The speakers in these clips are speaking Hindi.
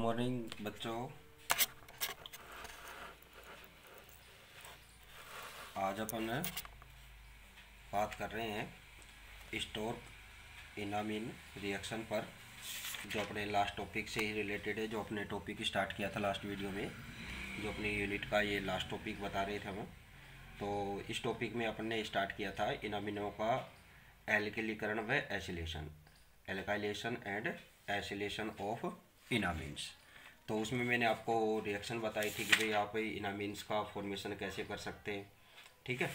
मॉर्निंग बच्चों। आज अपन बात कर रहे हैं स्टोर इनामीन रिएक्शन पर, जो अपने लास्ट टॉपिक से ही रिलेटेड है। जो अपने टॉपिक स्टार्ट किया था लास्ट वीडियो में, जो अपनी यूनिट का ये लास्ट टॉपिक बता रहे थे हम। तो इस टॉपिक में अपन ने स्टार्ट किया था इनामिनों का एल्किलीकरण व acylation, alkylation and acylation of enamines. तो उसमें मैंने आपको रिएक्शन बताई थी कि भाई आप इनामिन्स का फॉर्मेशन कैसे कर सकते हैं। ठीक है,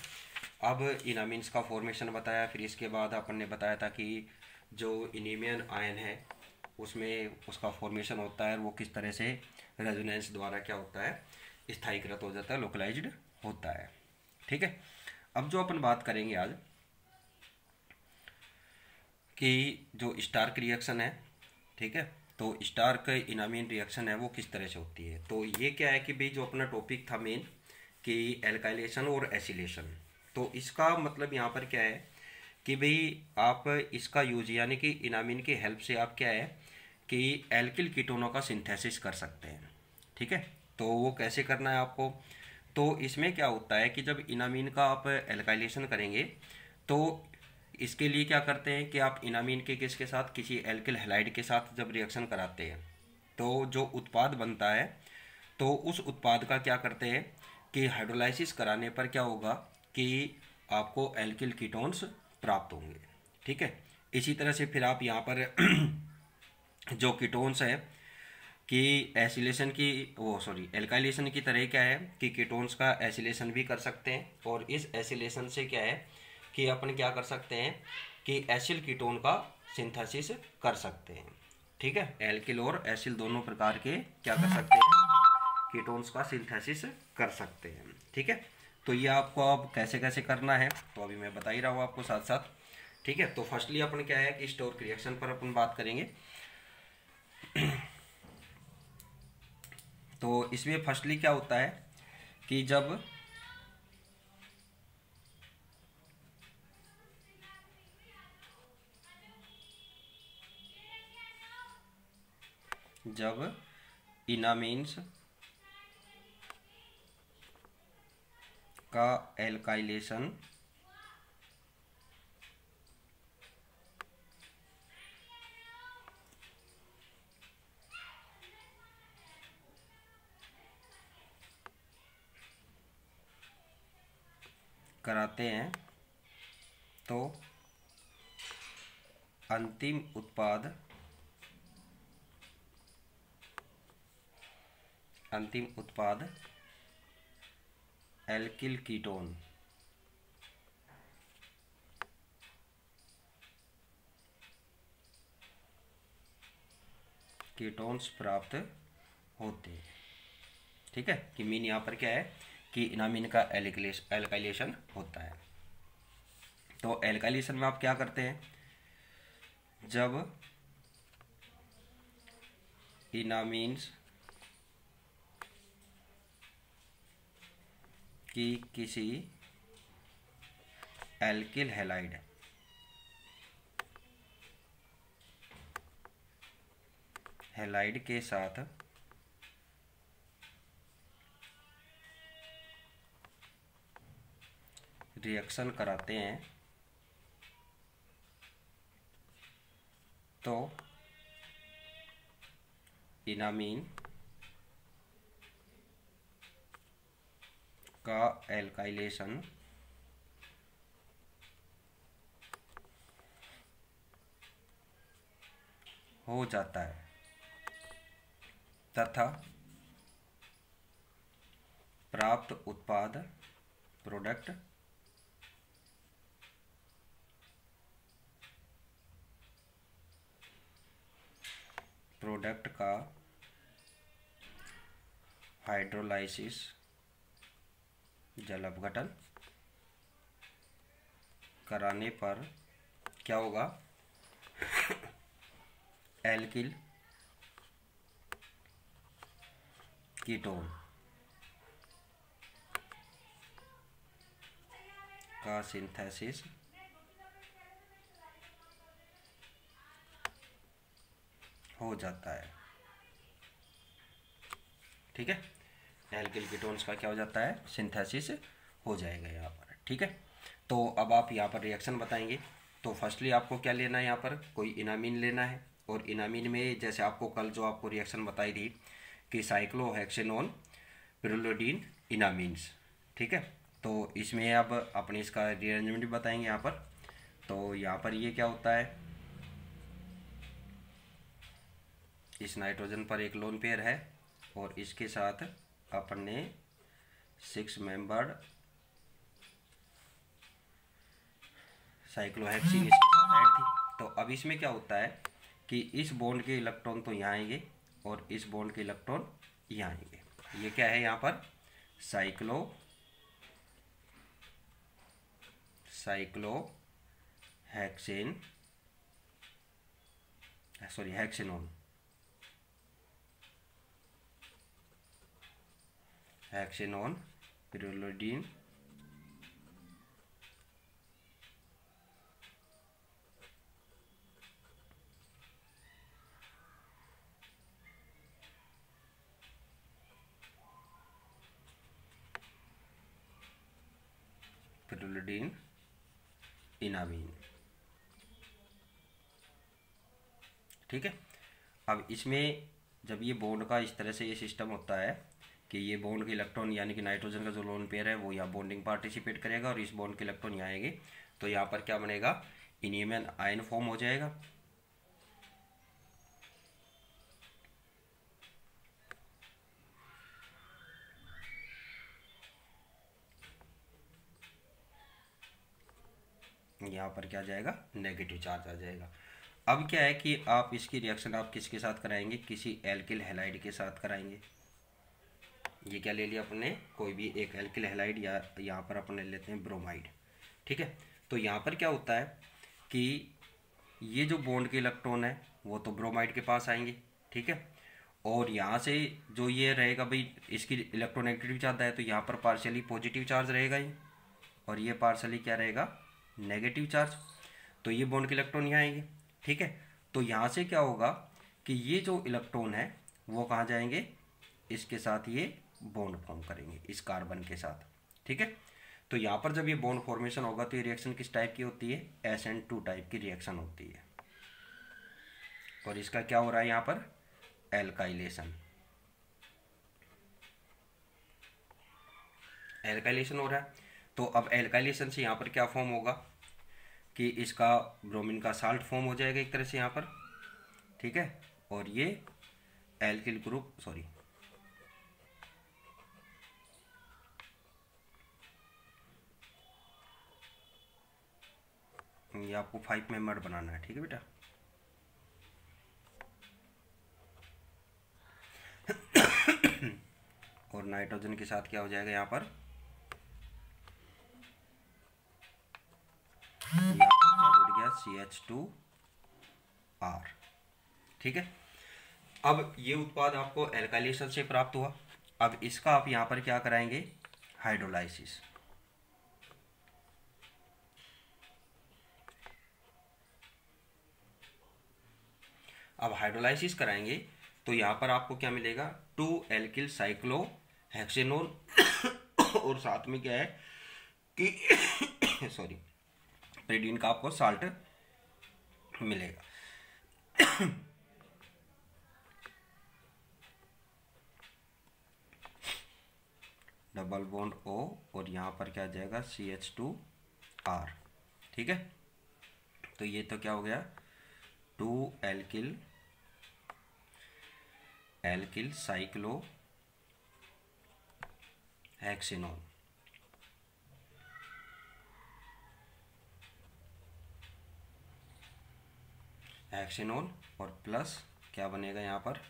अब इनामिन्स का फॉर्मेशन बताया, फिर इसके बाद अपन ने बताया था कि जो इनिमियन आयन है उसमें उसका फॉर्मेशन होता है, वो किस तरह से रेजोनेंस द्वारा क्या होता है, स्थायीकृत हो जाता है, लोकलाइज्ड होता है। ठीक है, अब जो अपन बात करेंगे आज कि जो स्टार्क रिएक्शन है, ठीक है, तो स्टार्क इनामीन रिएक्शन है वो किस तरह से होती है। तो ये क्या है कि भाई जो अपना टॉपिक था मेन कि एल्काइलेशन और एसिलेशन, तो इसका मतलब यहाँ पर क्या है कि भाई आप इसका यूज यानी कि इनामीन की हेल्प से आप क्या है कि एल्किल कीटोनों का सिंथेसिस कर सकते हैं। ठीक है, तो वो कैसे करना है आपको। तो इसमें क्या होता है कि जब इनामीन का आप एल्काइलेशन करेंगे तो इसके लिए क्या करते हैं कि आप इनामीन के किसके साथ, किसी एल्किल हैलाइड के साथ जब रिएक्शन कराते हैं तो जो उत्पाद बनता है, तो उस उत्पाद का क्या करते हैं कि हाइड्रोलाइसिस कराने पर क्या होगा कि आपको एल्किल कीटोन्स प्राप्त होंगे। ठीक है, इसी तरह से फिर आप यहाँ पर जो कीटोन्स है कि एसिलेशन की एल्काइलेशन की तरह क्या है कि कीटोन्स का एसिलेशन भी कर सकते हैं, और इस एसिलेशन से क्या है कि अपन क्या कर सकते हैं कि एसिल कीटोन का सिंथेसिस कर सकते हैं। ठीक है, एल्किल और एसिल दोनों प्रकार के क्या कर सकते हैं, कीटोन्स का सिंथेसिस कर सकते हैं। ठीक है, तो ये आपको अब कैसे कैसे करना है तो अभी मैं बता ही रहा हूँ आपको साथ साथ। ठीक है, तो फर्स्टली अपन क्या है कि स्टोर रिएक्शन पर अपन बात करेंगे। तो इसमें फर्स्टली क्या होता है कि जब इनामीन्स का एल्काइलेशन कराते हैं तो अंतिम उत्पाद एल्किल कीटोन कीटोन्स प्राप्त होते हैं। ठीक है, कि मीन यहाँ पर क्या है कि इनामीन का एल्काइलेशन होता है। तो एल्काइलेशन में आप क्या करते हैं, जब इनामीन्स की किसी एल्किल हैलाइड के साथ रिएक्शन कराते हैं तो इनामीन का एल्काइलेशन हो जाता है तथा प्राप्त उत्पाद प्रोडक्ट का हाइड्रोलाइसिस जल अपघटन कराने पर क्या होगा, एल्किल कीटोन का सिंथेसिस हो जाता है। ठीक है, एल्किल कीटोन्स का क्या हो जाता है, सिंथेसिस हो जाएगा यहाँ पर। ठीक है, तो अब आप यहाँ पर रिएक्शन बताएंगे। तो फर्स्टली आपको क्या लेना है, यहाँ पर कोई इनामीन लेना है, और इनामीन में जैसे आपको कल जो आपको रिएक्शन बताई थी कि साइक्लोहेक्सेनोन पिरुलोडीन इनामीन्स। ठीक है, तो इसमें अब अपने इसका रीअरेंजमेंट भी बताएंगे यहाँ पर। तो यहाँ पर ये क्या होता है, इस नाइट्रोजन पर एक लोन पेयर है और इसके साथ अपन ने 6 मेंबर्ड साइक्लोहेक्सीन इसके साथ ऐड थी। तो अब इसमें क्या होता है कि इस बॉन्ड के इलेक्ट्रॉन तो यहाँ आएंगे और इस बॉन्ड के इलेक्ट्रॉन यहाँ आएंगे। ये क्या है यहाँ पर, हेक्सेनोन पिरुलोडीन इनामीन। ठीक है, अब इसमें जब ये बॉन्ड का इस तरह से ये सिस्टम होता है कि ये बॉन्ड के इलेक्ट्रॉन यानी कि नाइट्रोजन का जो लोन पेयर है वो यहाँ बॉन्डिंग पार्टिसिपेट करेगा और इस बॉन्ड के इलेक्ट्रॉन यहाँ आएंगे, तो यहाँ पर क्या बनेगा, इनियम आयन फॉर्म हो जाएगा। यहाँ पर क्या आ जाएगा, नेगेटिव चार्ज आ जाएगा। अब क्या है कि आप इसकी रिएक्शन आप किसके साथ कराएंगे, किसी एल्किल हैलाइड के साथ कराएंगे। ये क्या ले लिया अपने, कोई भी एक एल्किल हैलाइड, या यहाँ पर अपन ले लेते हैं ब्रोमाइड। ठीक है, तो यहाँ पर क्या होता है कि ये जो बॉन्ड के इलेक्ट्रॉन है वो तो ब्रोमाइड के पास आएंगे। ठीक है, और यहाँ से जो ये रहेगा भाई, इसकी इलेक्ट्रोनेगेटिव ज़्यादा है तो यहाँ पर पार्शियली पॉजिटिव चार्ज रहेगा ही, और ये पार्शियली क्या रहेगा, नेगेटिव चार्ज। तो ये बॉन्ड के इलेक्ट्रॉन यहाँ आएंगे। ठीक है, तो यहाँ से क्या होगा कि ये जो इलेक्ट्रॉन है वो कहाँ जाएंगे, इसके साथ ये बॉन्ड फॉर्म करेंगे इस कार्बन के साथ। ठीक है, तो यहाँ पर जब ये बॉन्ड फॉर्मेशन होगा तो ये रिएक्शन किस टाइप की होती है, SN2 टाइप की रिएक्शन होती है। और इसका क्या हो रहा है यहाँ पर, एल्काइलेशन हो रहा है। तो अब एल्काइलेशन से यहाँ पर क्या फॉर्म होगा कि इसका ब्रोमीन का साल्ट फॉर्म हो जाएगा एक तरह से यहाँ पर। ठीक है, और ये एल्किल ग्रुप, सॉरी ये आपको 5 मेंबर बनाना है। ठीक है बेटा, और नाइट्रोजन के साथ क्या हो जाएगा यहाँ पर, क्या जुड़ गया, CH2R। ठीक है, अब ये उत्पाद आपको एल्काइलेशन से प्राप्त हुआ। अब इसका आप यहाँ पर क्या कराएंगे, हाइड्रोलाइसिस। अब हाइड्रोलाइसिस कराएंगे तो यहाँ पर आपको क्या मिलेगा, 2 एल्किल साइक्लोहेक्सेनोन और साथ में क्या है कि सॉरी पेरिडीन का आपको साल्ट मिलेगा। डबल बॉन्ड O और यहाँ पर क्या आ जाएगा, CH2R। ठीक है, तो ये तो क्या हो गया, 2 एल्किल साइक्लो हेक्सेनोन। और प्लस क्या बनेगा यहाँ पर,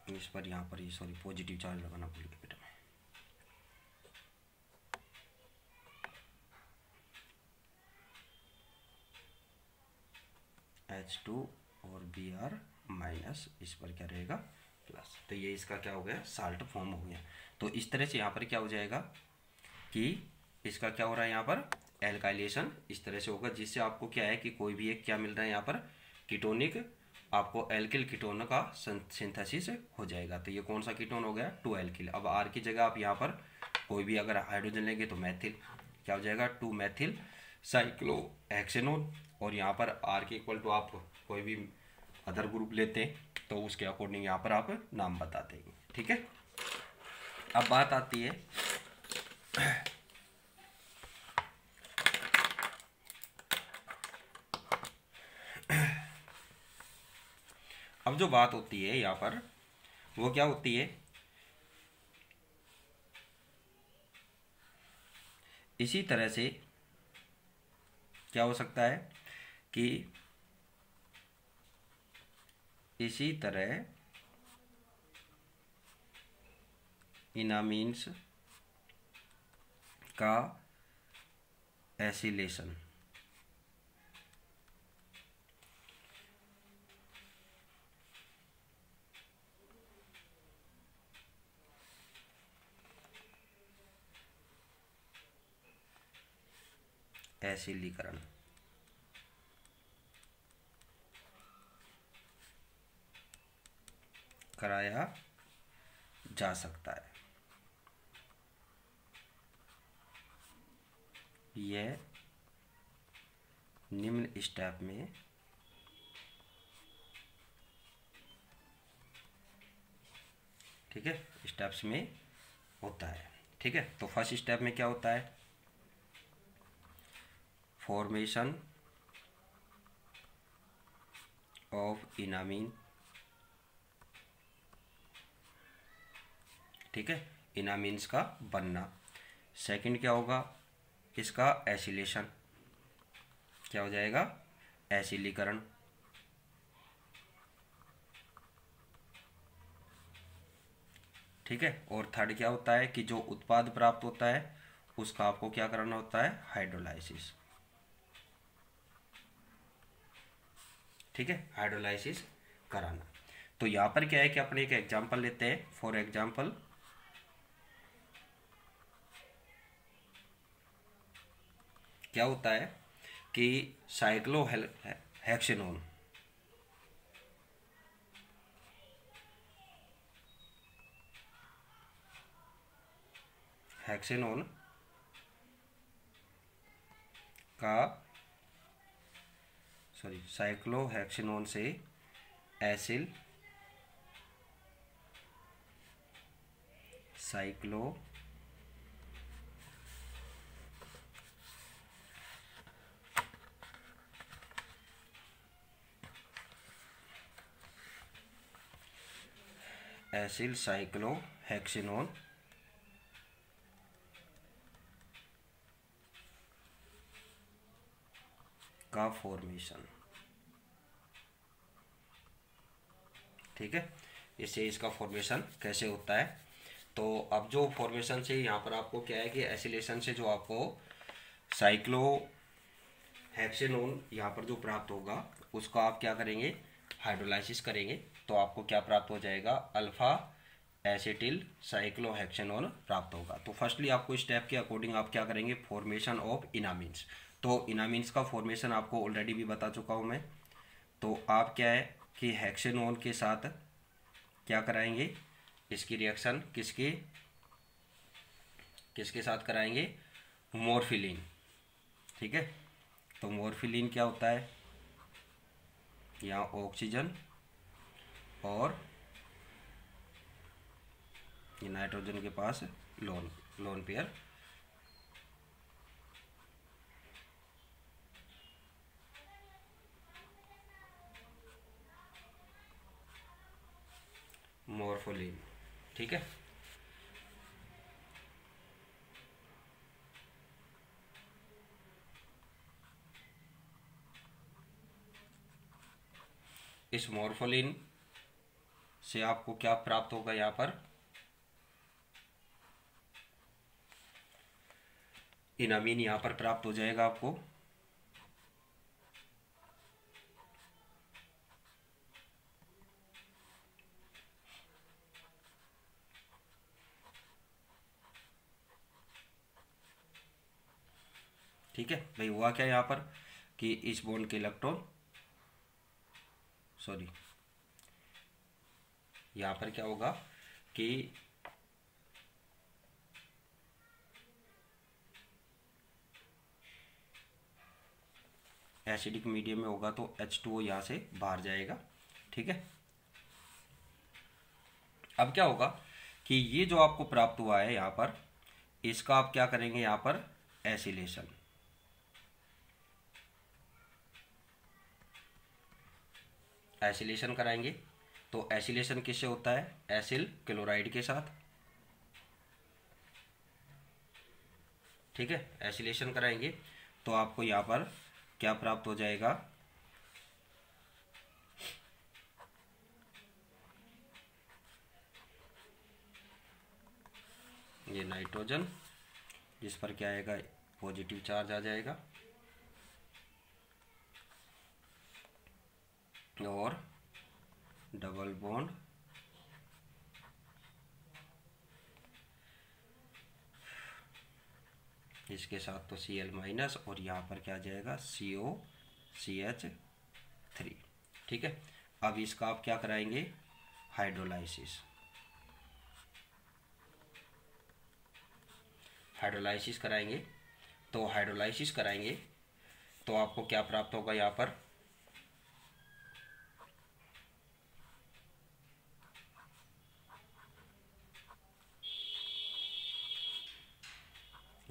इस पर यहाँ पर ये सॉरी पॉजिटिव चार्ज लगाना भूल गया बेटा। H2 और Br माइनस, इस पर क्या रहेगा, प्लस। तो ये इसका क्या हो गया, साल्ट फॉर्म हो गया। तो इस तरह से यहाँ पर क्या हो जाएगा कि इसका क्या हो रहा है यहाँ पर, एल्काइलेशन इस तरह से होगा, जिससे आपको क्या है कि कोई भी एक क्या मिल रहा है यहाँ पर, कीटोनिक आपको एल्किल कीटोन का सिंथेसिस हो जाएगा। तो ये कौन सा कीटोन हो गया, 2 एल्किल। अब आर की जगह आप यहाँ पर कोई भी अगर हाइड्रोजन लेंगे तो मैथिल, क्या हो जाएगा, 2 मैथिल साइक्लोहेक्सेनोन। और यहाँ पर आर के इक्वल टू आप कोई भी अदर ग्रुप लेते हैं तो उसके अकॉर्डिंग यहाँ पर आप नाम बता देंगे। ठीक है, अब बात आती है अब जो बात होती है यहाँ पर वो क्या होती है, इसी तरह से क्या हो सकता है कि इसी तरह इनामीन्स का एसिलेशन एसिलीकरण कराया जा सकता है। यह निम्न स्टेप में ठीक है स्टेप्स में होता है। ठीक है, तो फर्स्ट स्टेप में क्या होता है, फॉर्मेशन ऑफ इनामीन। ठीक है, इनामीन्स का बनना। सेकंड क्या होगा, इसका एसिलेशन, क्या हो जाएगा, एसिलीकरण। ठीक है, और थर्ड क्या होता है कि जो उत्पाद प्राप्त होता है उसका आपको क्या करना होता है, हाइड्रोलाइसिस। ठीक है, हाइड्रोलाइसिस कराना। तो यहाँ पर क्या है कि अपने एक एग्जांपल लेते हैं। फॉर एग्जांपल क्या होता है कि साइक्लोहेक्सेनोन हेक्सेनोन का साइक्लोहेक्सेनोन से एसिल साइक्लो एसिल साइक्लोहेक्सेनोन का फॉर्मेशन। ठीक है, इससे इसका फॉर्मेशन कैसे होता है। तो अब जो फॉर्मेशन से यहाँ पर आपको क्या है कि एसिलेशन से जो आपको साइक्लोहेक्सेनोन यहाँ पर जो प्राप्त होगा उसको आप क्या करेंगे, हाइड्रोलाइसिस करेंगे। तो आपको क्या प्राप्त हो जाएगा, अल्फा एसिटिल साइक्लोहेक्सेनोन प्राप्त होगा। तो फर्स्टली आपको स्टेप के अकॉर्डिंग आप क्या करेंगे, फॉर्मेशन ऑफ इनामीन्स। तो इनामीन्स का फॉर्मेशन आपको ऑलरेडी भी बता चुका हूँ मैं। तो आप क्या है कि हेक्सेनोन के साथ क्या कराएंगे, इसकी रिएक्शन किसके किसके साथ कराएंगे, मॉर्फिलिन। ठीक है, तो मॉर्फिलिन क्या होता है, यहाँ ऑक्सीजन और ये नाइट्रोजन के पास लोन पेयर, मॉर्फोलिन। ठीक है, इस मॉर्फोलिन से आपको क्या प्राप्त होगा, यहाँ पर इनामीन यहाँ पर प्राप्त हो जाएगा आपको। ठीक है भाई, हुआ क्या यहाँ पर कि इस बॉन्ड के इलेक्ट्रॉन सॉरी, यहाँ पर क्या होगा कि एसिडिक मीडियम में होगा तो H2O यहाँ से बाहर जाएगा। ठीक है, अब क्या होगा कि ये जो आपको प्राप्त हुआ है यहाँ पर, इसका आप क्या करेंगे, यहाँ पर एसिलेशन, एसिलेशन कराएंगे। तो एसिलेशन किससे होता है, एसिल क्लोराइड के साथ। ठीक है, एसिलेशन कराएंगे तो आपको यहाँ पर क्या प्राप्त हो जाएगा, ये नाइट्रोजन, जिस पर क्या आएगा, पॉजिटिव चार्ज आ जाएगा, और डबल बॉन्ड इसके साथ तो Cl- और यहाँ पर क्या आ जाएगा, COCH3। ठीक है, अब इसका आप क्या कराएंगे, हाइड्रोलाइसिस। हाइड्रोलाइसिस कराएंगे तो हाइड्रोलाइसिस कराएंगे तो आपको क्या प्राप्त होगा यहाँ पर,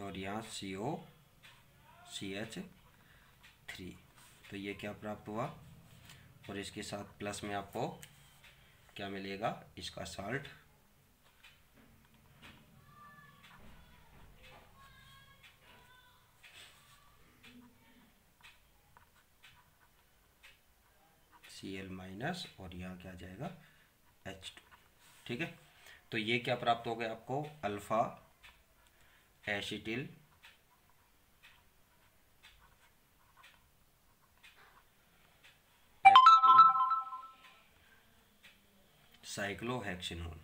और यहाँ COCH3। तो ये क्या प्राप्त हुआ, और इसके साथ प्लस में आपको क्या मिलेगा, इसका साल्ट। Cl- और यहाँ क्या आ जाएगा, H2। ठीक है, तो ये क्या प्राप्त हो गया आपको, अल्फा एसिटिल साइक्लोहेक्सिनोन।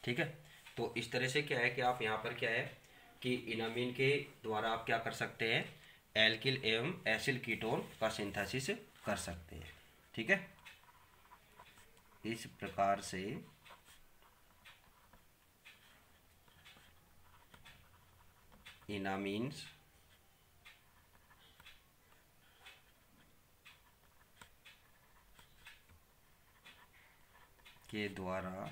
ठीक है, तो इस तरह से क्या है कि आप यहाँ पर क्या है कि इनामीन के द्वारा आप क्या कर सकते हैं, एल्किल एवं एसिल कीटोन का सिंथेसिस कर सकते हैं। ठीक है, इस प्रकार से इनामीन्स के द्वारा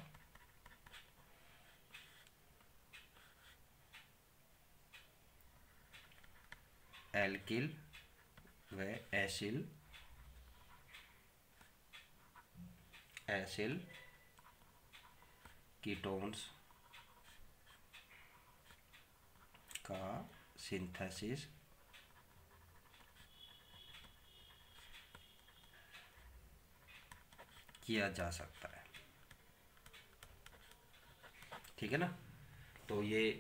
एल्किल व एसिल कीटोन्स का सिंथेसिस किया जा सकता है। ठीक है ना, तो ये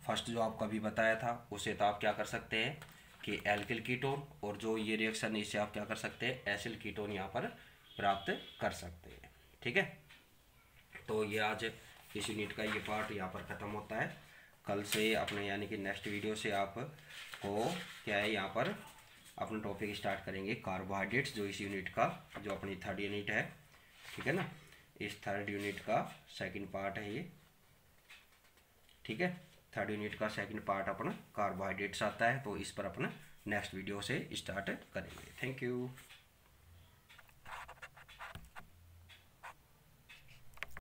फर्स्ट जो आपको अभी बताया था उसे तो आप क्या कर सकते हैं कि एल्किल कीटोन, और जो ये रिएक्शन इससे आप क्या कर सकते हैं, एसिल कीटोन यहाँ पर प्राप्त कर सकते हैं। ठीक है, तो ये आज इस यूनिट का ये पार्ट यहाँ पर ख़त्म होता है। कल से अपने यानी कि नेक्स्ट वीडियो से आपको क्या है, यहाँ पर अपना टॉपिक स्टार्ट करेंगे कार्बोहाइड्रेट्स, जो इस यूनिट का जो अपनी थर्ड यूनिट है। ठीक है ना, इस थर्ड यूनिट का सेकंड पार्ट है ये। ठीक है, थर्ड यूनिट का सेकंड पार्ट अपना कार्बोहाइड्रेट्स आता है, तो इस पर अपना नेक्स्ट वीडियो से स्टार्ट करेंगे। Thank you.